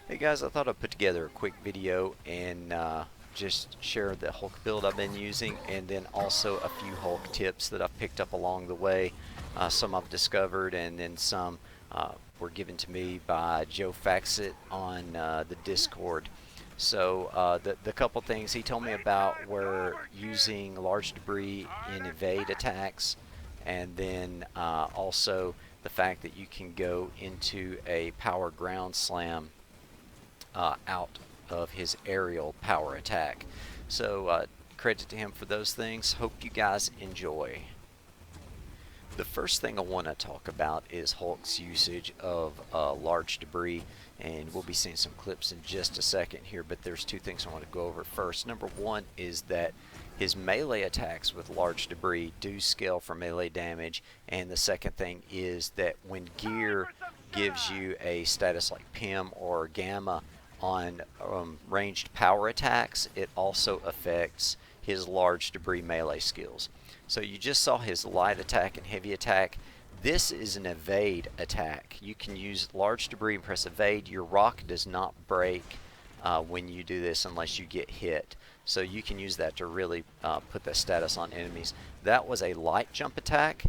Hey guys, I thought I'd put together a quick video and just share the Hulk build I've been using, and then also a few Hulk tips that I've picked up along the way. Some I've discovered, and then some were given to me by Joe Faxit on the Discord. So the couple things he told me about were using large debris in evade attacks, and then also the fact that you can go into a power ground slam out of his aerial power attack. So credit to him for those things. Hope you guys enjoy. The first thing I want to talk about is Hulk's usage of large debris, and we'll be seeing some clips in just a second here, but there's two things I want to go over first. Number one is that his melee attacks with large debris do scale for melee damage, and the second thing is that when gear gives you a status like PIM or Gamma on ranged power attacks, it also affects his large debris melee skills. So you just saw his light attack and heavy attack. This is an evade attack. You can use large debris and press evade. Your rock does not break when you do this unless you get hit. So you can use that to really put the status on enemies. That was a light jump attack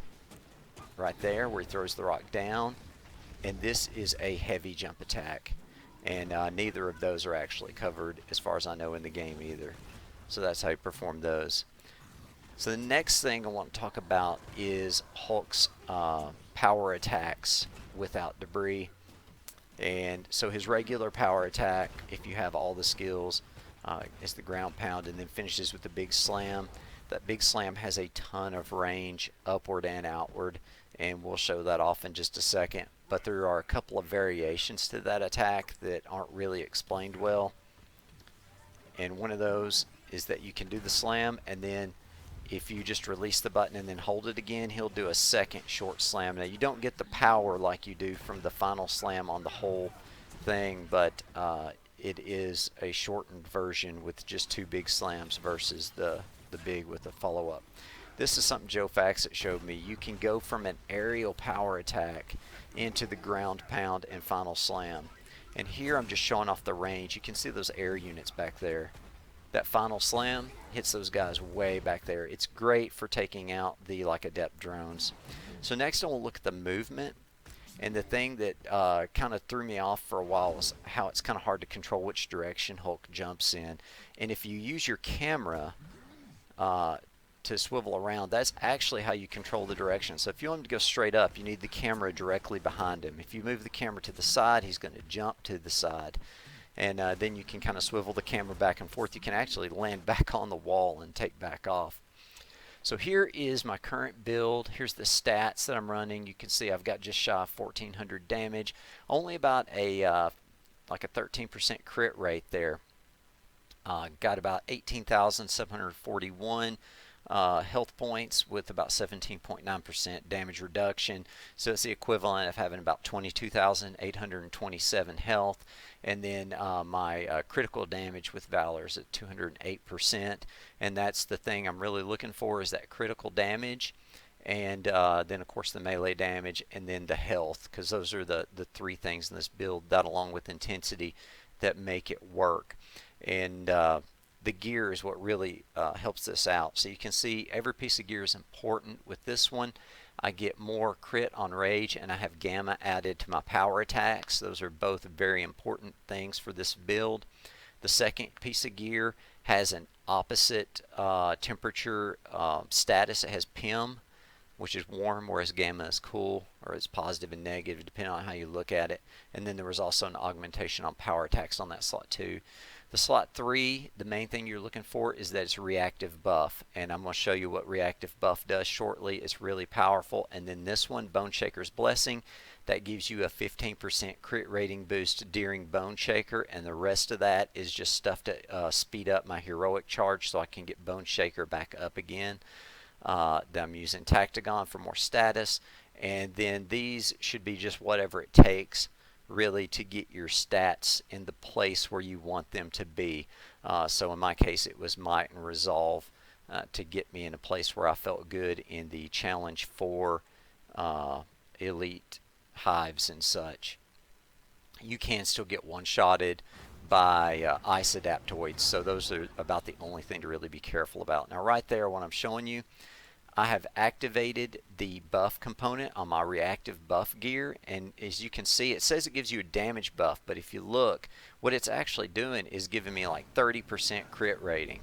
right there where he throws the rock down. And this is a heavy jump attack. And neither of those are actually covered as far as I know in the game either. So that's how you perform those. So the next thing I want to talk about is Hulk's power attacks without debris. And so his regular power attack, if you have all the skills, is the ground pound and then finishes with the big slam. That big slam has a ton of range upward and outward, and we'll show that off in just a second. But there are a couple of variations to that attack that aren't really explained well. And one of those is that you can do the slam, and then if you just release the button and then hold it again, he'll do a second short slam. Now you don't get the power like you do from the final slam on the whole thing, but it is a shortened version with just two big slams versus the big with a follow-up. This is something Joe Faxit showed me. You can go from an aerial power attack into the ground pound and final slam. And here I'm just showing off the range. You can see those air units back there. That final slam hits those guys way back there. It's great for taking out the like adept drones. So next I will look at the movement. And the thing that kind of threw me off for a while was how it's kind of hard to control which direction Hulk jumps in. And if you use your camera to swivel around, that's actually how you control the direction. So if you want him to go straight up, you need the camera directly behind him. If you move the camera to the side, he's going to jump to the side. And then you can kind of swivel the camera back and forth. You can actually land back on the wall and take back off. So here is my current build. Here's the stats that I'm running. You can see I've got just shy of 1400 damage. Only about a like a 13% crit rate there. Got about 18,741 health points with about 17.9% damage reduction. So it's the equivalent of having about 22,827 health. And then my critical damage with Valor is at 208%. And that's the thing I'm really looking for, is that critical damage. And then of course the melee damage, and then the health, because those are the three things in this build, that along with intensity, that make it work. And the gear is what really helps this out. So you can see every piece of gear is important. With this one, I get more crit on rage, and I have gamma added to my power attacks. Those are both very important things for this build. The second piece of gear has an opposite temperature status. It has PIM, which is warm, whereas gamma is cool, or it's positive and negative, depending on how you look at it. And then there was also an augmentation on power attacks on that slot too. The slot 3, the main thing you're looking for is that it's reactive buff, and I'm going to show you what reactive buff does shortly. It's really powerful. And then this one, Bone Shaker's Blessing, that gives you a 15% crit rating boost during Bone Shaker, and the rest of that is just stuff to speed up my heroic charge so I can get Bone Shaker back up again. Then I'm using Tactagon for more status, and then these should be just whatever it takes really to get your stats in the place where you want them to be. So in my case it was Might and Resolve to get me in a place where I felt good in the challenge for elite hives and such. you can still get one-shotted by ice adaptoids. So those are about the only thing to really be careful about. Now right there, what I'm showing you, I have activated the buff component on my reactive buff gear, and as you can see, it says it gives you a damage buff, but if you look, what it's actually doing is giving me like 30% crit rating.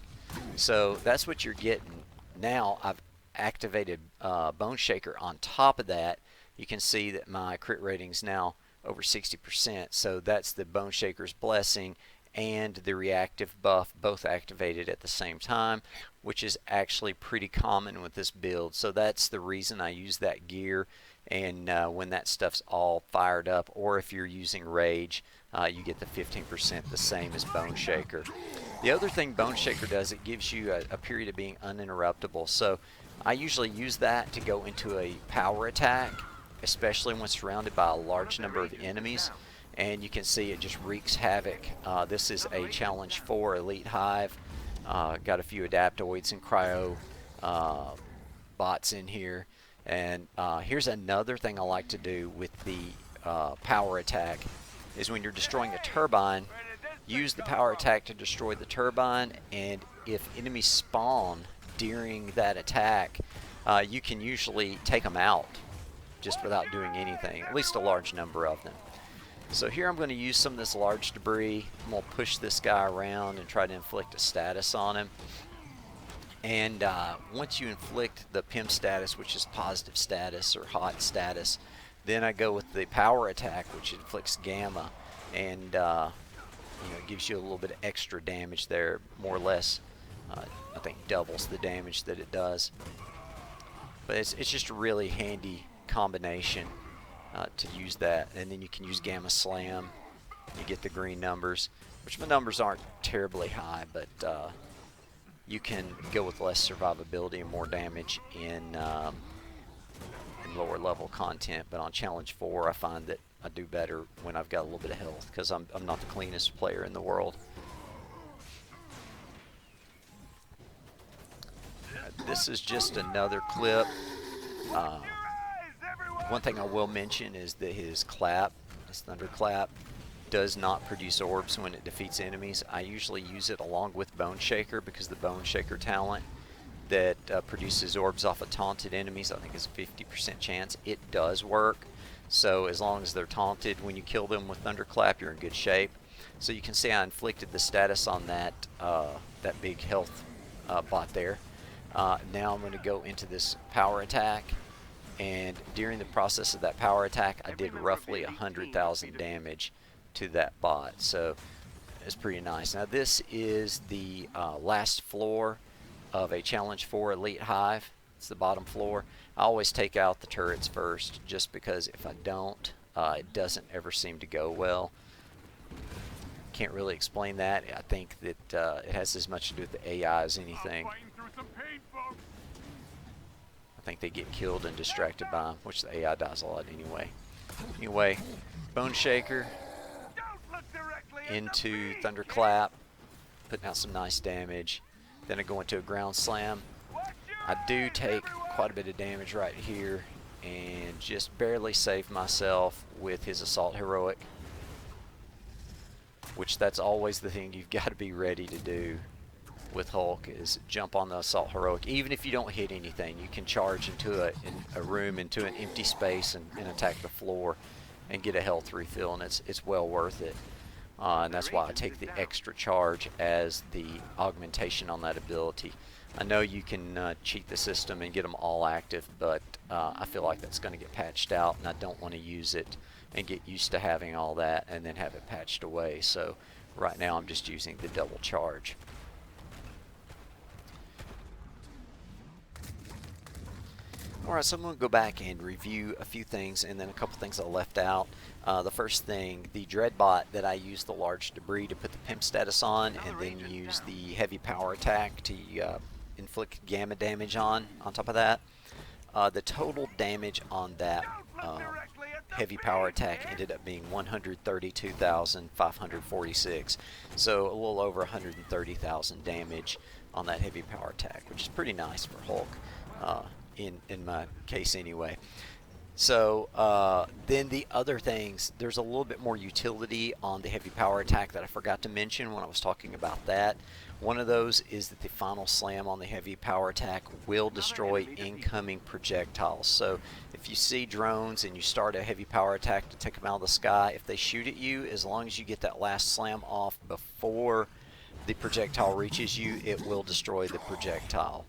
So that's what you're getting. Now I've activated Bone Shaker on top of that. You can see that my crit rating's now over 60%, so that's the Bone Shaker's blessing and the reactive buff both activated at the same time, which is actually pretty common with this build. So that's the reason I use that gear, and when that stuff's all fired up, or if you're using Rage, you get the 15% the same as Bone Shaker. The other thing Bone Shaker does, it gives you a period of being uninterruptible. So I usually use that to go into a power attack, especially when surrounded by a large number of enemies. And you can see it just wreaks havoc. This is a Challenge 4 Elite Hive. Got a few adaptoids and cryo bots in here. And here's another thing I like to do with the power attack, is when you're destroying a turbine, use the power attack to destroy the turbine, and if enemies spawn during that attack, you can usually take them out just without doing anything, at least a large number of them. So here I'm going to use some of this large debris. I'm going to push this guy around and try to inflict a status on him. And once you inflict the PIM status, which is positive status or hot status, then I go with the power attack, which inflicts gamma, and it gives you a little bit of extra damage there, more or less. I think doubles the damage that it does. But it's just a really handy combination to use that. And then you can use Gamma Slam. You get the green numbers, which my numbers aren't terribly high, but you can go with less survivability and more damage in lower level content. But on Challenge 4, I find that I do better when I've got a little bit of health, because I'm not the cleanest player in the world. This is just another clip. One thing I will mention is that his clap, his thunderclap, does not produce orbs when it defeats enemies. I usually use it along with Bone Shaker, because the Bone Shaker talent that produces orbs off of taunted enemies, I think is a 50% chance. It does work. So as long as they're taunted, when you kill them with thunderclap, you're in good shape. So you can see I inflicted the status on that that big health bot there. Now I'm going to go into this power attack, and during the process of that power attack, I did roughly 100,000 damage to that bot, so it's pretty nice. Now this is the last floor of a Challenge 4 Elite Hive. It's the bottom floor. I always take out the turrets first, just because if I don't, it doesn't ever seem to go well. Can't really explain that. I think that it has as much to do with the AI as anything. I think they get killed and distracted by them, which the AI dies a lot anyway. Anyway, Bone Shaker into Thunderclap, putting out some nice damage. Then I go into a Ground Slam. I do take quite a bit of damage right here, and just barely save myself with his Assault Heroic, which that's always the thing you've got to be ready to do with Hulk, is jump on the Assault Heroic. Even if you don't hit anything, you can charge into a room, into an empty space, and attack the floor and get a health refill, and it's well worth it. And that's why I take the extra charge as the augmentation on that ability. I know you can cheat the system and get them all active, but I feel like that's going to get patched out, and I don't want to use it and get used to having all that and then have it patched away. So right now I'm just using the double charge. Alright, so I'm going to go back and review a few things, and then a couple things I left out. The first thing, the Dreadbot that I used the large debris to put the pimp status on, and then use the heavy power attack to inflict gamma damage on top of that. The total damage on that heavy power attack ended up being 132,546. So a little over 130,000 damage on that heavy power attack, which is pretty nice for Hulk. In my case anyway. So then the other things, there's a little bit more utility on the heavy power attack that I forgot to mention when I was talking about that. One of those is that the final slam on the heavy power attack will destroy incoming projectiles. So if you see drones and you start a heavy power attack to take them out of the sky, if they shoot at you, as long as you get that last slam off before the projectile reaches you, it will destroy the projectile.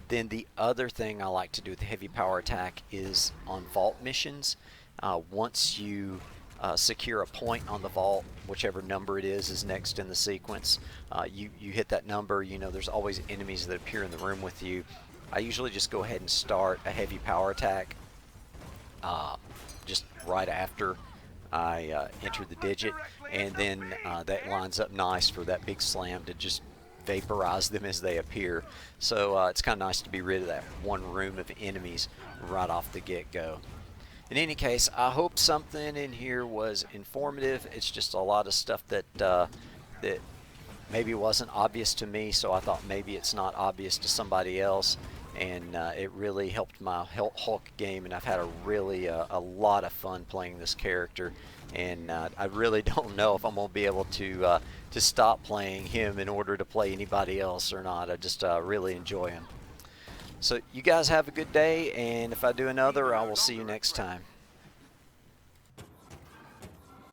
Then the other thing I like to do with the heavy power attack is on vault missions. Once you secure a point on the vault, whichever number it is next in the sequence, you hit that number. You know there's always enemies that appear in the room with you. I usually just go ahead and start a heavy power attack just right after I enter the digit, and then that lines up nice for that big slam to just vaporize them as they appear. So it's kind of nice to be rid of that one room of enemies right off the get-go. In any case, I hope something in here was informative. It's just a lot of stuff that that maybe wasn't obvious to me, so I thought maybe it's not obvious to somebody else, and it really helped my Hulk game, and I've had a lot of fun playing this character, and I really don't know if I'm going to be able to stop playing him in order to play anybody else or not. I just really enjoy him. So you guys have a good day, and if I do another, I will see you next time.